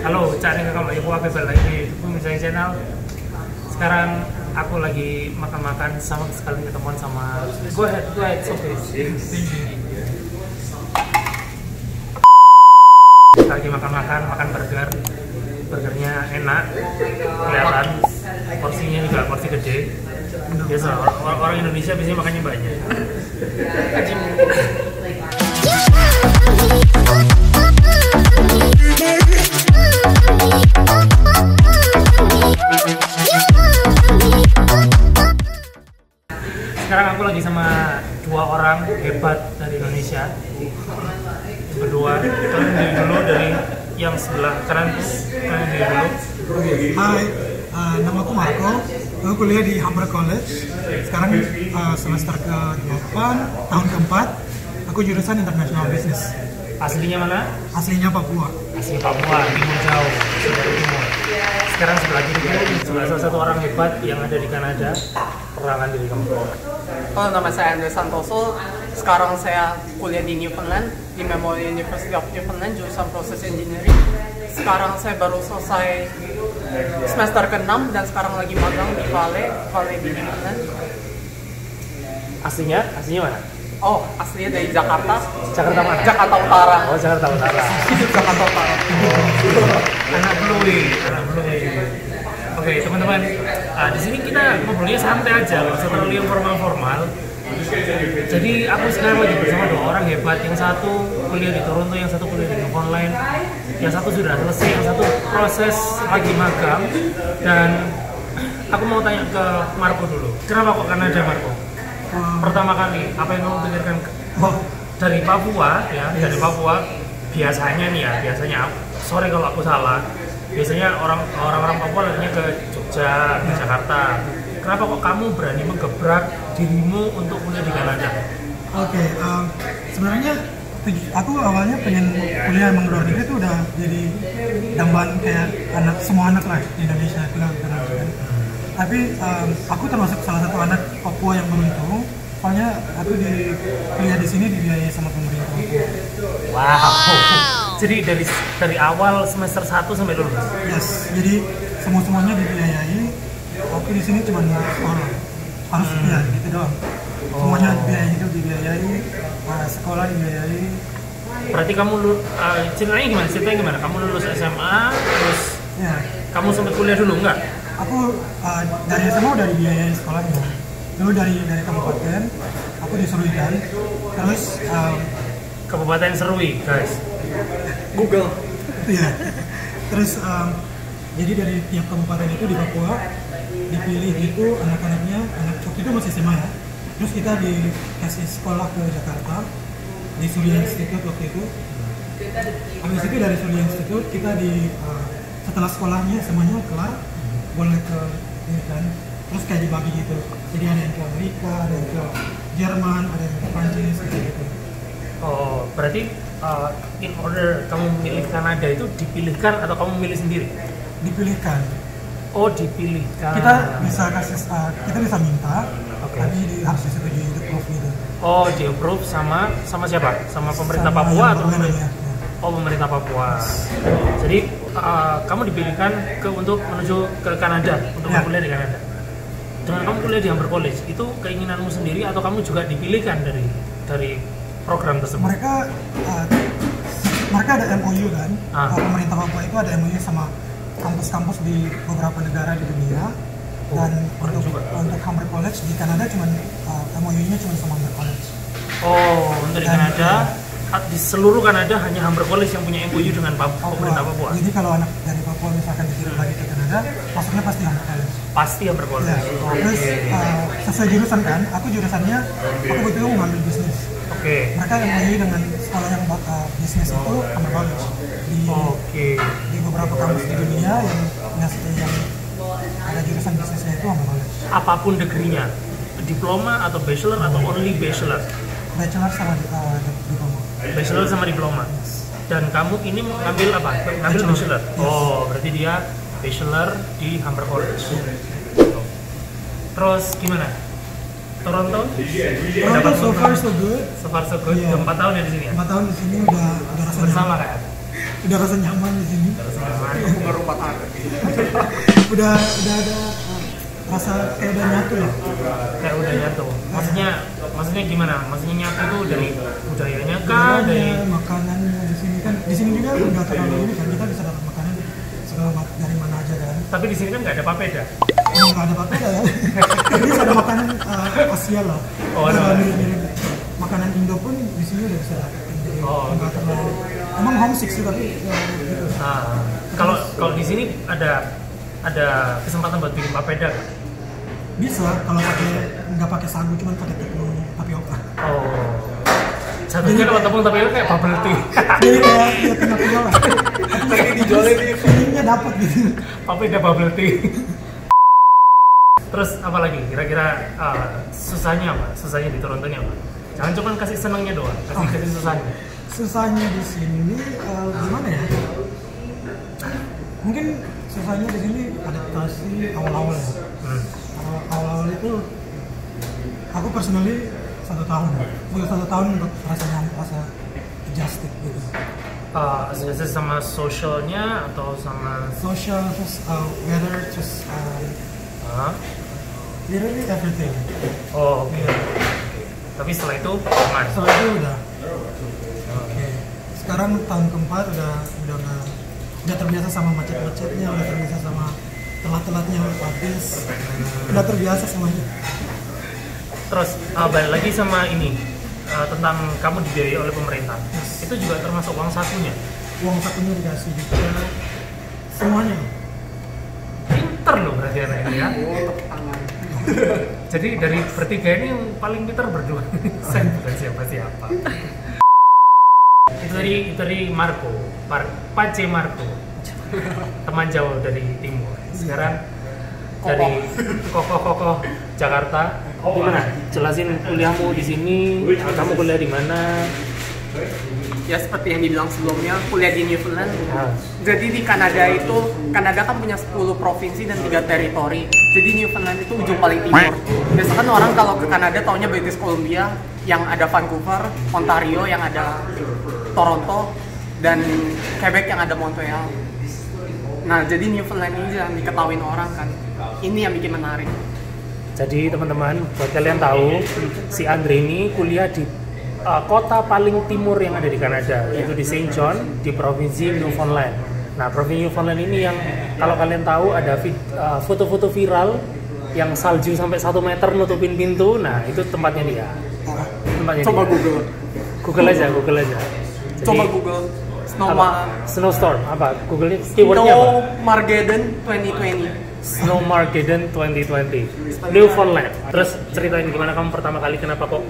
Halo, cari ke kamu Ibu Abel lagi di Bumi Channel. Sekarang aku lagi makan-makan sama sekali ketemuan sama. Go ahead, okay. Lagi makan burger. Burgernya enak, kelihatan. Porsinya juga porsi gede. Biasa orang Indonesia biasanya makannya banyak. Sekarang aku lagi sama dua orang hebat dari Indonesia. Berdua, kalian dari dulu dari yang sebelah kanan tuh, kalian dari dulu. Hai, nama aku Marco. Aku kuliah di Humber College. Sekarang semester ke-8, tahun ke-4. Aku jurusan International Business. Aslinya mana? Aslinya Papua. Asli Papua, timur jauh, dari timur. Sekarang sebelah kiri juga salah satu orang hebat yang ada di Kanada. Perkenalkan diri kamu. Halo, nama saya Andre Santoso. Sekarang saya kuliah di Newfoundland, di Memorial University of Newfoundland, jurusan Process Engineering. Sekarang saya baru selesai semester ke-6 dan sekarang lagi magang di Vale di Newfoundland. Aslinya mana? Oh, aslinya dari Jakarta. Jakarta mana? Jakarta Utara. Oh, Jakarta Utara. Hidup Jakarta Utara. Anak Blue. Oke, teman-teman, di sini kita ngobrolnya santai aja, nggak usah terlalu yang formal. Jadi aku sekarang lagi bersama dua orang hebat, yang satu kuliah di Toronto, yang satu kuliah di Newfoundland, yang satu sudah selesai, yang satu proses lagi magang. Dan aku mau tanya ke Marco dulu, kenapa kok Kanada, Marco? Pertama kali, apa yang kamu pikirkan? Dari Papua, ya, dari Papua. Biasanya nih ya, sorry kalau aku salah. Biasanya orang-orang Papua larinya ke Jogja, ke Jakarta. Kenapa kok kamu berani menggebrak dirimu untuk kuliah di Kanada? Oke, sebenarnya aku awalnya pengen kuliah emang luar negeri itu udah jadi dambaan kayak semua anak lah di Indonesia bilang kan. Tapi aku termasuk salah satu anak Papua yang beruntung. Soalnya aku kuliah di sini dibiayai sama pemerintah Papua. Wow. Jadi dari awal semester 1 sampai lulus. Yes, jadi semuanya dibiayai. Aku di sini cuma sekolah. Harus biaya gitu doang. Semuanya dibiayai, sekolah dibiayai. Berarti kamu ceritanya gimana? Kamu lulus SMA, terus Ya. Kamu sempat kuliah dulu enggak? Aku dari SMA udah dibiayai sekolahnya. Dulu dari kabupaten, aku di Seruikan. Terus Kabupaten Serui, guys. Google. Iya. Terus jadi dari tiap kabupaten itu di Papua dipilih itu anak-anaknya, waktu itu masih SMA ya. Terus kita dikasih sekolah ke Jakarta di Surya Institute waktu itu. Habis itu dari Surya Institute kita setelah sekolahnya semuanya kelar boleh ke ini kan. Terus kayak dibagi gitu. Jadi ada yang ke Amerika, ada yang ke Jerman, ada yang ke Prancis gitu. Oh, berarti in order kamu memilih Kanada itu dipilihkan atau kamu memilih sendiri? Dipilihkan. Oh, dipilihkan. Kita bisa minta, Okay. tapi harus disetujui di approve gitu. Oh, di approve sama siapa? Sama pemerintah Papua atau pemerintah? Oh, pemerintah Papua. Jadi kamu dipilihkan untuk menuju ke Kanada untuk kuliah di Kanada. Dengan kamu kuliah di Humber College, itu keinginanmu sendiri atau kamu juga dipilihkan dari program tersebut? Mereka ada MOU kan. Pemerintah Papua itu ada MOU sama kampus-kampus di beberapa negara di dunia. Dan untuk Humber College di Kanada MOU-nya cuma sama Humber College. Oh, untuk di Kanada, di seluruh Kanada hanya Humber College yang punya MOU dengan pemerintah Papua. Jadi kalau anak dari Papua misalkan dikirim lagi ke Kanada, masuknya pasti Humber College. Pasti Humber College. Ya. Terus sesuai jurusan kan, aku jurusannya betul mau ngambil bisnis. Oke. Mereka MOU dengan sekolah yang bisnis itu Humber College di beberapa kampus di dunia yang ada jurusan bisnisnya itu Humber College. Apapun degree-nya, diploma atau bachelor atau only bachelor? Bachelor sama diploma. Bachelor sama diploma. Dan kamu ini ngambil apa? Ngambil bachelor. Oh, berarti dia bachelor di Humber College. Terus gimana? Toronto? Toronto so far so good. So far so good. Udah 4 tahun ya di sini ya? 4 tahun di sini udah rasa Bersama nyaman. kan? Udah rasa nyaman di sini. Rasa nyaman. baru 4 hari. udah ada rasa kayak udah nyatu lah. Kayak udah nyatu. Maksudnya gimana? Maksudnya nyatu itu dari budayanya kah? Dari makanannya di sini juga nggak terlalu ini kan, kita bisa dapat makanan segala dari mana aja kan. Tapi di sini kan nggak ada papeda. Nggak ada papeda ya. Jadi ada makanan Asia lah. Oh, ada. Mirip-mirip makanan Indo pun di sini udah bisa dapetin. Jadi nggak terlalu. Emang homesick sih tapi gitu. Kalau di sini ada kesempatan buat bikin papeda kan? Bisa kalau nggak pakai sagu, cuma pakai tepung tapioka. Oh. Satunya kalau tepung tapioka kayak bubble tea. Jadi kayak tengah-tengah lah. Lagi dijualin nih. Feelingnya dapat gitu. Papeda bubble tea. Terus apa lagi? Kira-kira susahnya apa? Susahnya di Toronto ini apa? Jangan cuma kasih senangnya doang, kasih susahnya. Susahnya di sini gimana ya? Mungkin susahnya di sini adaptasi awal-awal ya. Awal-awal itu aku personally 1 tahun. Butuh 1 tahun untuk rasa adjusted gitu. Asosiasi sama socialnya atau sama Social, terus weather, terus literally everything. Oh, oke. Tapi setelah itu aman. Setelah itu udah oke. Sekarang tahun keempat udah terbiasa sama macet-macetnya, udah terbiasa sama telat-telatnya habis, udah terbiasa semuanya. Terus balik lagi sama ini tentang kamu dibiayai oleh pemerintah. Yes. Itu juga termasuk uang sakunya. Uang sakunya dikasih juga semuanya. Pinter loh berarti anak ini ya. Jadi dari bertiga ini yang paling pinter berdua. Saya bukan siapa-siapa. Itu dari Marco, Pace Marco, teman jauh dari timur. Sekarang dari Kokoh Jakarta. Gimana? Jelasin kuliahmu di sini. Kamu kuliah di mana? Ya seperti yang dibilang sebelumnya, kuliah di Newfoundland. Jadi di Kanada kan punya 10 provinsi dan 3 teritori. Jadi Newfoundland itu ujung paling timur. Biasanya kan orang kalau ke Kanada taunya British Columbia, yang ada Vancouver, Ontario, yang ada Toronto, dan Quebec yang ada Montreal. Nah, jadi Newfoundland ini yang diketahuin orang kan. Ini yang bikin menarik. Jadi teman-teman, buat kalian tahu, si Andre ini kuliah di kota paling timur yang ada di Kanada, yaitu di Saint John, di provinsi Newfoundland. Nah, provinsi Newfoundland ini yang kalau kalian tahu ada foto-foto viral yang salju sampai 1 meter nutupin pintu. Nah, itu tempatnya dia. Coba dia. Google aja. Jadi, coba Google Snowstorm apa? Google keywordnya apa? Snowmageddon 2020. Snowmageddon 2020 Newfoundland. Terus ceritain gimana kamu pertama kali, kenapa kok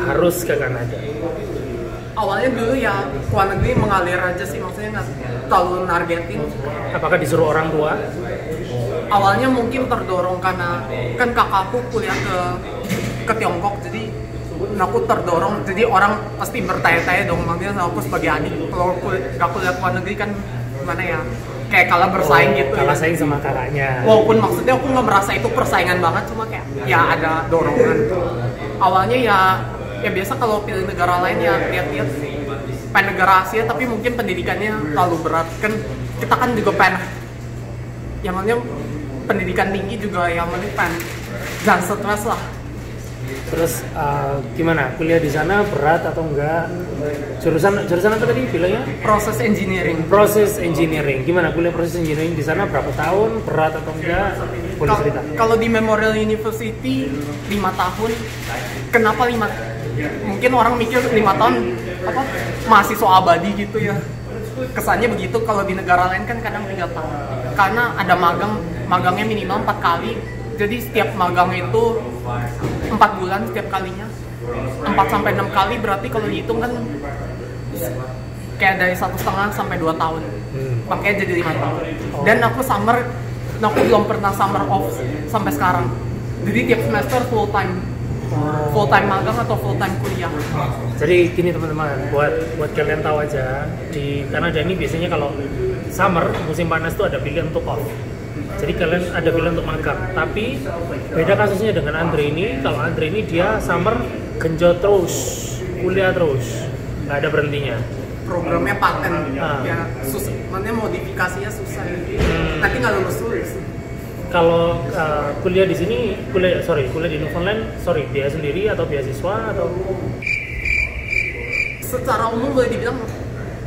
harus ke Kanada? Awalnya dulu ya luar negeri mengalir aja sih, maksudnya nggak terlalu nargetin. Apakah disuruh orang tua? Awalnya mungkin terdorong karena kan kakakku kuliah ke Tiongkok, jadi aku terdorong. Jadi orang pasti bertanya-tanya dong, makanya aku sebagai adik kalau gak kuliah luar negeri kan gimana ya, kayak kalah bersaing gitu. Kalah saing sama kakaknya. Walaupun maksudnya aku nggak merasa itu persaingan banget, cuma kayak ya ada dorongan. Awalnya ya biasa kalau pilih negara lain ya lihat-lihat pengen negara Asia, tapi mungkin pendidikannya terlalu berat kan. Kita kan juga pengen yang namanya pendidikan tinggi juga, yang penting pengen jangan stres lah. Terus gimana? Kuliah di sana berat atau enggak? Jurusan apa tadi bilangnya? Proses engineering. Proses engineering. Gimana kuliah proses engineering di sana, berapa tahun? Berat atau enggak? Boleh cerita? Kalau di Memorial University 5 tahun. Kenapa 5? Mungkin orang mikir 5 tahun apa? Mahasiswa abadi gitu ya. Kesannya begitu. Kalau di negara lain kan kadang 3 tahun. Karena ada magangnya minimal 4 kali. Jadi setiap magang itu 4 bulan setiap kalinya, 4-6 kali, berarti kalau dihitung kan kayak dari 1,5 sampai 2 tahun. Makanya jadi 5 tahun. Dan aku belum pernah summer off sampai sekarang. Jadi tiap semester full time magang atau full time kuliah. Jadi gini teman-teman, buat kalian tahu aja, di Kanada ini biasanya kalau summer, musim panas tuh ada pilihan untuk off. Jadi kalian ada pilihan untuk magang. Tapi beda kasusnya dengan Andre ini. Kalau Andre ini dia summer genjot terus, kuliah terus, nggak ada berhentinya. Programnya paten, ya Makanya modifikasinya susah. Nanti nggak lulus. Kalau kuliah di sini, kuliah di Newfoundland, biaya sendiri atau beasiswa atau? Secara umum boleh dibilang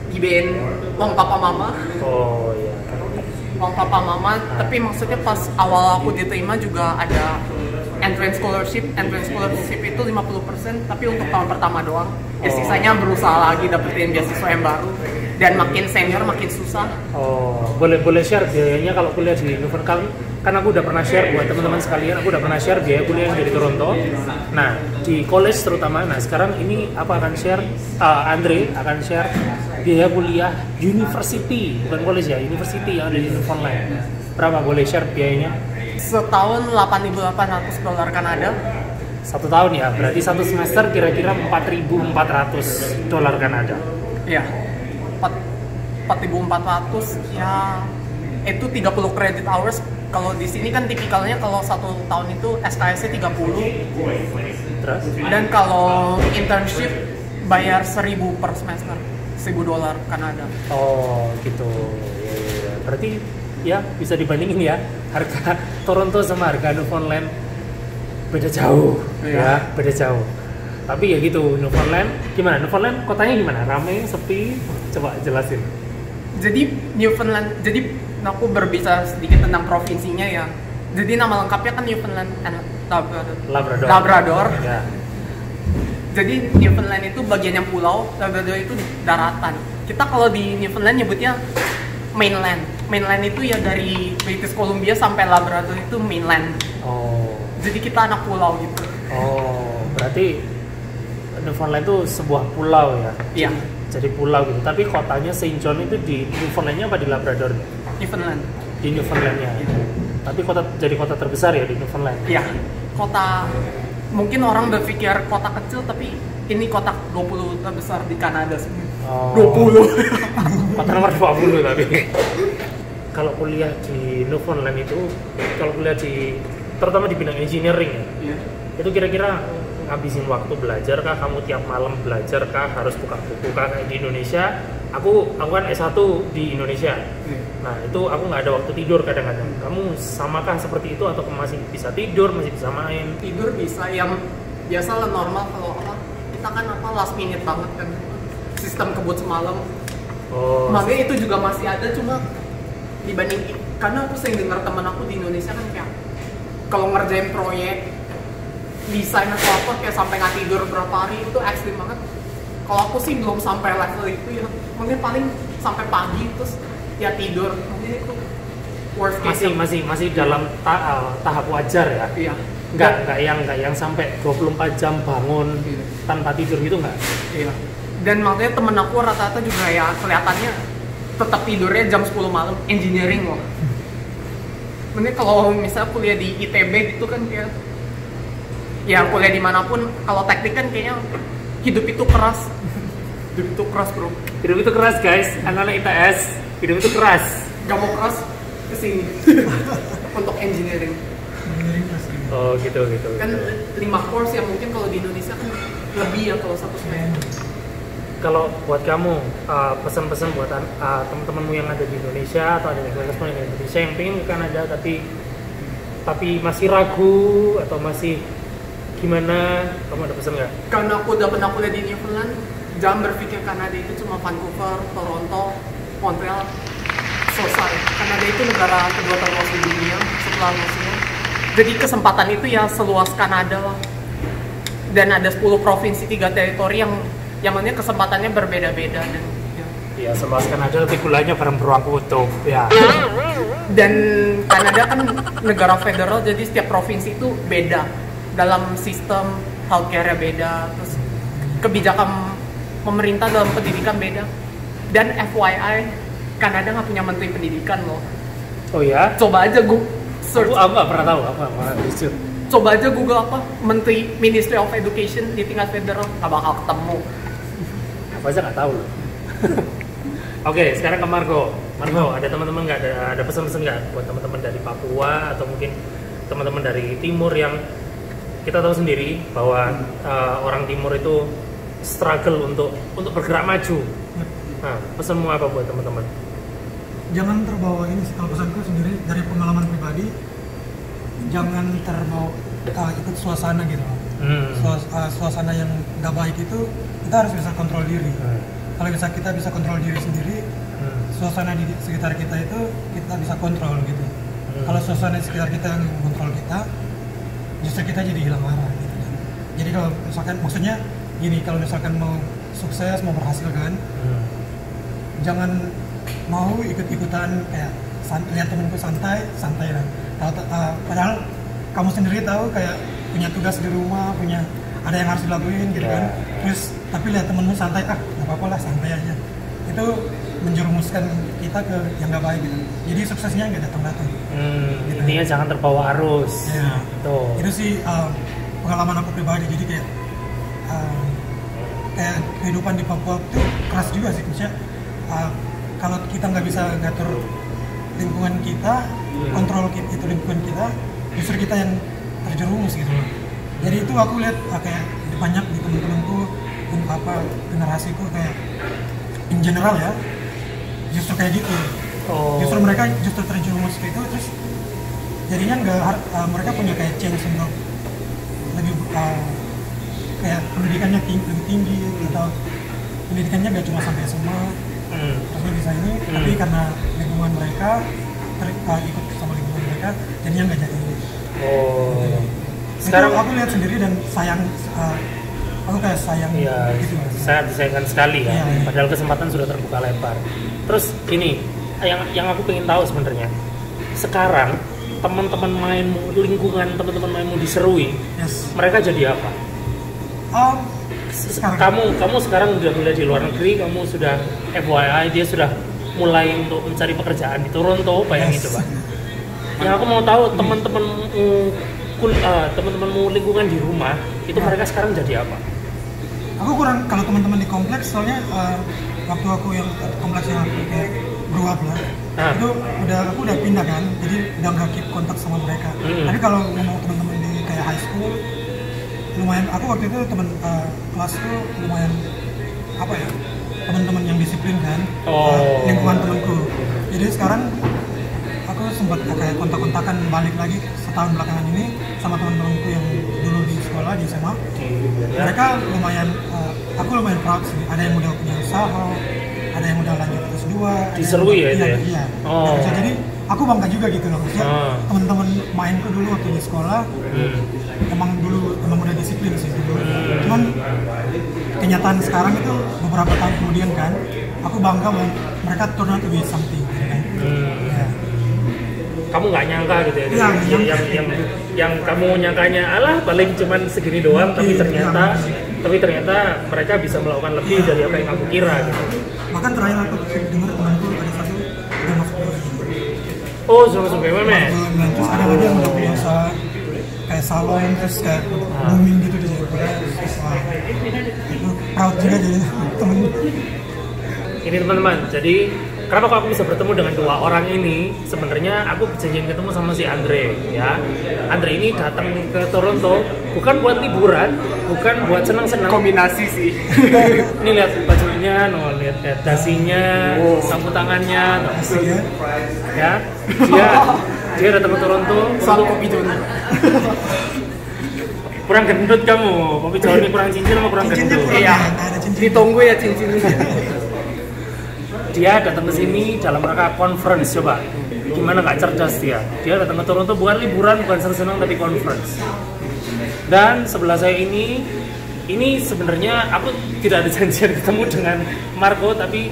dibiayain uang papa mama. Oh iya. Uang papa mama, tapi maksudnya pas awal aku diterima juga ada entrance scholarship itu 50%, tapi untuk tahun pertama doang. Ya sisanya berusaha lagi dapetin beasiswa yang baru. Dan makin senior makin susah. Oh, boleh share biayanya kalau kuliah di Newfoundland kan aku udah pernah share buat teman-teman sekalian, aku udah pernah share biaya kuliah yang dari Toronto. Nah, di college terutama. Nah, sekarang ini apa akan share Andre akan share biaya kuliah university, bukan college ya, university yang ada di Newfoundland. Berapa boleh share biayanya? Setahun $8.800 Kanada. 1 tahun ya, berarti 1 semester kira-kira $4.400 Kanada. Iya. 4.400 ya, itu 30 credit hours. Kalau di sini kan tipikalnya kalau 1 tahun itu SKS-nya 30. Terus? Dan kalau internship bayar 1.000 per semester, $1.000 Kanada. Oh gitu. Ya. Berarti ya bisa dibandingin ya, harga Toronto sama harga Newfoundland beda jauh. Ya, beda jauh. Tapi ya gitu, Newfoundland gimana? Newfoundland kotanya gimana? Rame, sepi? Coba jelasin. Jadi Newfoundland, jadi aku berbicara sedikit tentang provinsinya ya. Jadi nama lengkapnya kan Newfoundland and Labrador. Ya. Jadi Newfoundland itu bagian yang pulau, Labrador itu daratan. Kita kalau di Newfoundland nyebutnya mainland. Mainland itu ya dari British Columbia sampai Labrador itu mainland. Oh. Jadi kita anak pulau gitu. Oh, berarti Newfoundland itu sebuah pulau ya? Iya. Jadi pulau gitu. Tapi kotanya Saint John itu di Newfoundlandnya apa di Labrador? Newfoundland. Di Newfoundlandnya. Iya. Tapi jadi kota terbesar ya di Newfoundland. Iya. Kota, mungkin orang berpikir kota kecil, tapi ini kota 20 terbesar di Kanada sebenarnya. Oh. 20. Kota nomor 20 tapi. Kalau kuliah di Newfoundland itu, kalau kuliah terutama di bidang engineering ya. Iya. Itu kira-kira ngabisin waktu belajar kah? Kamu tiap malam belajar kah? Harus buka buku kah? Kayak di Indonesia, aku kan S1 di Indonesia. Nah itu aku nggak ada waktu tidur kadang-kadang. Kamu samakah seperti itu atau masih bisa tidur, masih bisa main? Tidur bisa, yang biasa lah normal. Kalau kita kan last minute banget kan, sistem kebut semalam. Oh. Makanya itu juga masih ada, cuma dibanding, karena aku sering dengar teman aku di Indonesia kan kayak kalau ngerjain proyek desain atau apa kayak sampai nggak tidur berapa hari, itu ekstrim banget. Kalau aku sih belum sampai level itu ya, mungkin paling sampai pagi terus ya tidur, mungkin itu worst case. Masih dalam tahap wajar ya. Iya. Nggak yang sampai 24 jam bangun tanpa tidur gitu nggak? Iya. Dan makanya temen aku rata-rata juga ya kelihatannya tetap tidurnya jam 10 malam, engineering loh. Mending kalau misalnya kuliah di ITB gitu kan kayak ya kuliah dimanapun, kalau teknik kan kayaknya hidup itu keras. Hidup itu keras bro. Hidup itu keras guys, anak-anak ITS. Hidup itu keras. Gak mau keras kesini. Untuk engineering. Oh gitu. Kan 5 course yang mungkin kalau di Indonesia kan lebih ya kalau 1 semester. Kalau buat kamu, pesan-pesan buat teman-temanmu yang ada di Indonesia atau ada yang di Indonesia yang pengen ke Kanada tapi masih ragu atau masih gimana, kamu ada pesan nggak? Karena aku udah pernah kuliah di Newfoundland, jangan berpikir Kanada itu cuma Vancouver, Toronto, Montreal, selesai. Kanada itu negara kedua terluas di dunia setelah Rusia. Jadi kesempatan itu ya seluas Kanada lah. Dan ada 10 provinsi, 3 teritori yang mana kesempatannya berbeda-beda dan ya seluas Kanada tapi gulanya barang beruang kutub ya. Dan Kanada kan negara federal, jadi setiap provinsi itu beda dalam sistem healthcare-nya beda, terus kebijakan pemerintah dalam pendidikan beda. Dan FYI, Kanada nggak punya menteri pendidikan loh. Oh ya? Coba aja search. Aku nggak pernah tahu apa lucu. Coba aja Google Menteri Ministry of Education di tingkat federal, nggak bakal ketemu. Aku aja nggak tahu loh. Oke, sekarang ke Margo. Margo, ada teman-teman nggak ada pesan-pesan nggak buat teman-teman dari Papua atau mungkin teman-teman dari Timur yang kita tahu sendiri bahwa orang Timur itu struggle untuk bergerak maju. Nah, pesanmu apa buat teman-teman? jangan terbawa ini sih, kalau pesanku sendiri dari pengalaman pribadi, jangan terbawa ikut suasana gitu. Suasana yang nggak baik itu kita harus bisa kontrol diri. Kalau kita bisa kontrol diri sendiri, suasana di sekitar kita itu kita bisa kontrol gitu. Kalau suasana di sekitar kita yang kontrol kita, justru kita jadi hilang arah gitu. Jadi kalau misalkan maksudnya gini, kalau misalkan mau sukses, mau berhasil kan, jangan mau ikut-ikutan kayak lihat temenku santai lah. Padahal kamu sendiri tahu kayak punya tugas di rumah, punya ada yang harus dilakuin gitu kan. Terus tapi lihat temenmu santai, nggak apa-apa lah, santai aja. Itu menjerumuskan kita ke yang nggak baik gitu. Jadi suksesnya nggak datang-datang. Gitu. Intinya jangan terbawa arus. Ya. Tuh. Itu sih pengalaman aku pribadi. Jadi kayak kehidupan di Papua itu keras juga sih, maksudnya kalau kita nggak bisa ngatur lingkungan kita, kontrol itu lingkungan kita, justru kita yang terjerumus gitu loh. Jadi itu aku lihat kayak banyak di teman-temanku, generasiku kayak in general ya, justru kayak gitu. Justru mereka justru terjerumus gitu, terus jadinya mereka punya kayak change untuk lebih kayak pendidikannya lebih tinggi atau pendidikannya gak cuma sampai SMA terus bisa ini, tapi karena lingkungan mereka ikut sama lingkungan mereka jadinya nggak jadi. Sekarang aku lihat sendiri dan sayang, aku kayak sayang gitu. Sangat disayangkan sekali ya. Padahal kesempatan sudah terbuka lebar. Terus ini yang aku pengen tahu sebenarnya, sekarang teman-teman mainmu, lingkungan teman-teman mainmu diserui, mereka jadi apa? Kamu sekarang udah mulai di luar negeri, kamu sudah FYI, dia sudah mulai untuk mencari pekerjaan di Toronto, bayangin coba. Yang aku mau tahu teman-temanmu lingkungan di rumah itu mereka sekarang jadi apa? Aku kurang, kalau teman-teman di kompleks, soalnya waktu aku yang kompleks yang aku kayak grow up lah, itu aku udah pindah kan, jadi udah nggak keep kontak sama mereka. Tapi kalau ngomong teman-teman di kayak high school, lumayan, aku waktu itu teman kelasku lumayan teman-teman yang disiplin kan, lingkungan temanku. Jadi sekarang aku sempat kayak kontak-kontakan balik lagi setahun belakangan ini sama teman-temanku yang dulu di sekolah di SMA. Mereka lumayan, aku lumayan proud sih. Ada yang udah punya usaha, ada yang udah lanjut S2. Diserui ya itu ya? Iya. Jadi aku bangga juga gitu loh, maksudnya teman-teman mainku dulu waktu di sekolah emang udah disiplin sih dulu. Cuman kenyataan sekarang itu beberapa tahun kemudian kan, aku bangga mereka turn out to be something gitu kan. Kamu nggak nyangka gitu ya? Yang kamu nyangkanya alah paling cuman segini doang, tapi ternyata mereka bisa melakukan lebih dari apa yang aku kira gitu. Bahkan terakhir aku dengar temanku ada satu udah masuk sudah masuk BUMN. Terus ada lagi yang udah punya usaha kayak salon, terus kayak booming gitu di sini. Itu proud juga jadi temen. Ini teman-teman, jadi kenapa aku bisa bertemu dengan dua orang ini? Sebenarnya aku janjian ketemu sama si Andre ya. Andre ini datang ke Toronto bukan buat liburan, bukan buat senang-senang. Kombinasi sih. Ini lihat bajunya, lihat dasinya, sapu tangannya, ya. Dia datang ke Toronto. Soal kopi John. Kurang gendut kamu, kopi John ini kurang cincin sama kurang gendut. Iya. Ditunggu ya cincinnya. Dia datang ke sini dalam rangka conference, coba. Gimana nggak cerdas dia? Dia datang ke Toronto bukan liburan, bukan senang-senang, tapi conference. Dan sebelah saya ini sebenarnya aku tidak ada janjian ketemu dengan Marco, tapi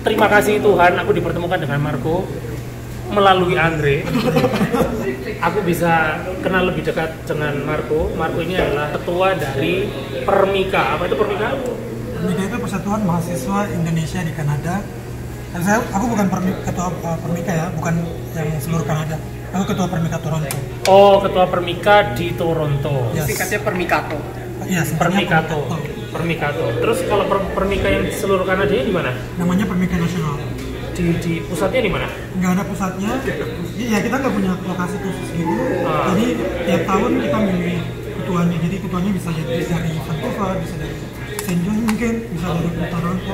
terima kasih Tuhan aku dipertemukan dengan Marco melalui Andre. Aku bisa kenal lebih dekat dengan Marco. Marco ini adalah ketua dari Permika. Apa itu Permika? Permika itu Persatuan Mahasiswa Indonesia di Kanada. Dan aku bukan ketua Permika ya, bukan yang seluruh Kanada. Aku ketua Permika Toronto. Ketua Permika di Toronto. Singkatnya Permikato. Iya, Permikato. Terus kalau Permika yang seluruh Kanada di mana? Namanya Permika Nasional. Di pusatnya di mana? Nggak ada pusatnya. Ya kita nggak punya lokasi khusus gitu. Jadi tiap tahun kita milih ketuanya. Jadi ketuanya bisa jadi dari Vancouver, bisa dari St. John mungkin, bisa dari Toronto.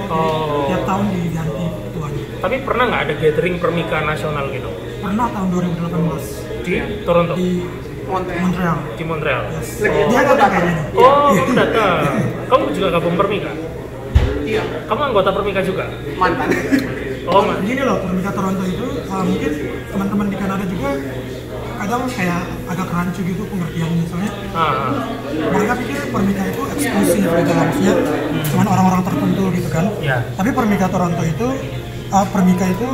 Tiap tahun diganti ketuanya. Tapi pernah nggak ada gathering permika nasional gitu? Pernah tahun 2018 Di Toronto? di Montreal. Di Montreal? Yes. Dia datang kayaknya. Oh, kamu datang. Kamu juga gabung permika? Iya, Kamu anggota permika juga? mantan. Oh, Gini loh, permika Toronto itu mungkin teman-teman di Kanada juga kadang kayak agak rancu gitu pengertiannya, soalnya mereka pikir permika itu eksklusif gitu lah, maksudnya cuman orang-orang tertentu gitu kan. Ya. Tapi permika Toronto itu permika itu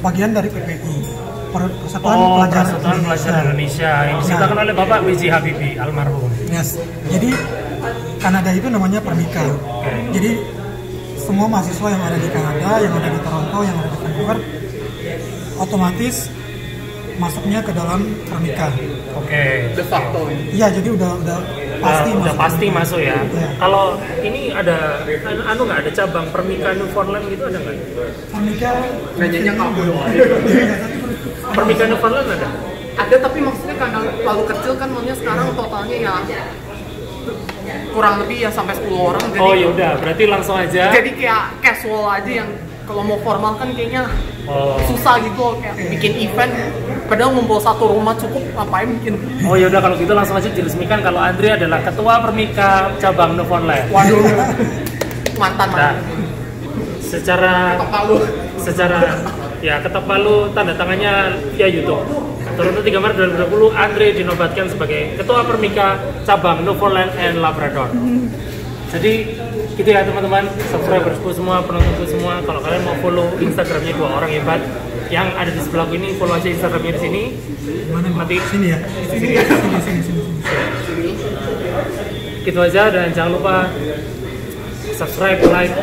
bagian dari PPI, Persatuan Pelajar Indonesia yang disitakan oleh Bapak B.J. Habibie almarhum. Yes. Jadi Kanada itu namanya permika. Jadi semua mahasiswa yang ada di Kanada, yang ada di Toronto, yang ada di Vancouver otomatis masuknya ke dalam permika. Oke. De facto. Iya, jadi udah pasti udah masuk. pasti masuk ya. Iya. Kalau ini ada nggak ada cabang permika Newfoundland gitu ada nggak? Permika Rajanya kabur. Permika Newfoundland ada? Ada, tapi maksudnya karena terlalu kecil kan, maksudnya sekarang totalnya ya kurang lebih ya sampai 10 orang. Jadi, Oh ya udah, berarti langsung aja. jadi kayak casual aja, yang kalau mau formal kan kayaknya susah gitu, kayak bikin event. Padahal ngumpul satu rumah cukup, ngapain bikin? Oh ya udah, kalau gitu langsung aja diresmikan kalau Andre adalah ketua permika cabang Newfoundland. Waduh, mantan. Nah, secara ketok palu tanda tangannya via YouTube. Toronto 3 Maret 2020, Andre dinobatkan sebagai ketua permika cabang Newfoundland and Labrador. Jadi gitu ya teman-teman, subscribersku semua, penontonku semua, kalau kalian mau follow Instagramnya dua orang hebat yang ada di sebelahku ini, follow aja Instagramnya di sini. Mana Nanti sini ya? sini. Sini. Gitu aja, dan jangan lupa subscribe, like,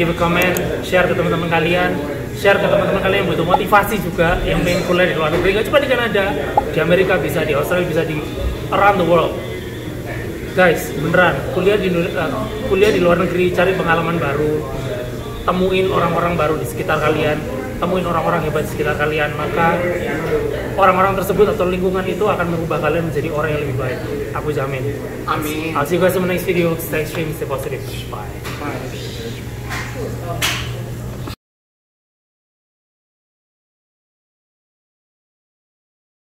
give a comment, share ke teman-teman kalian. Share ke teman-teman kalian yang butuh motivasi juga, yang pengen kuliah di luar negeri, nggak cuma di Kanada, di Amerika bisa, di Australia bisa, di around the world. Guys, beneran kuliah di luar negeri, cari pengalaman baru, temuin orang-orang baru di sekitar kalian, temuin orang-orang hebat di sekitar kalian, maka orang-orang tersebut atau lingkungan itu akan merubah kalian menjadi orang yang lebih baik. Aku jamin. Amin. I'll see you guys in the next video. Stay extreme, stay positive. Bye. Bye.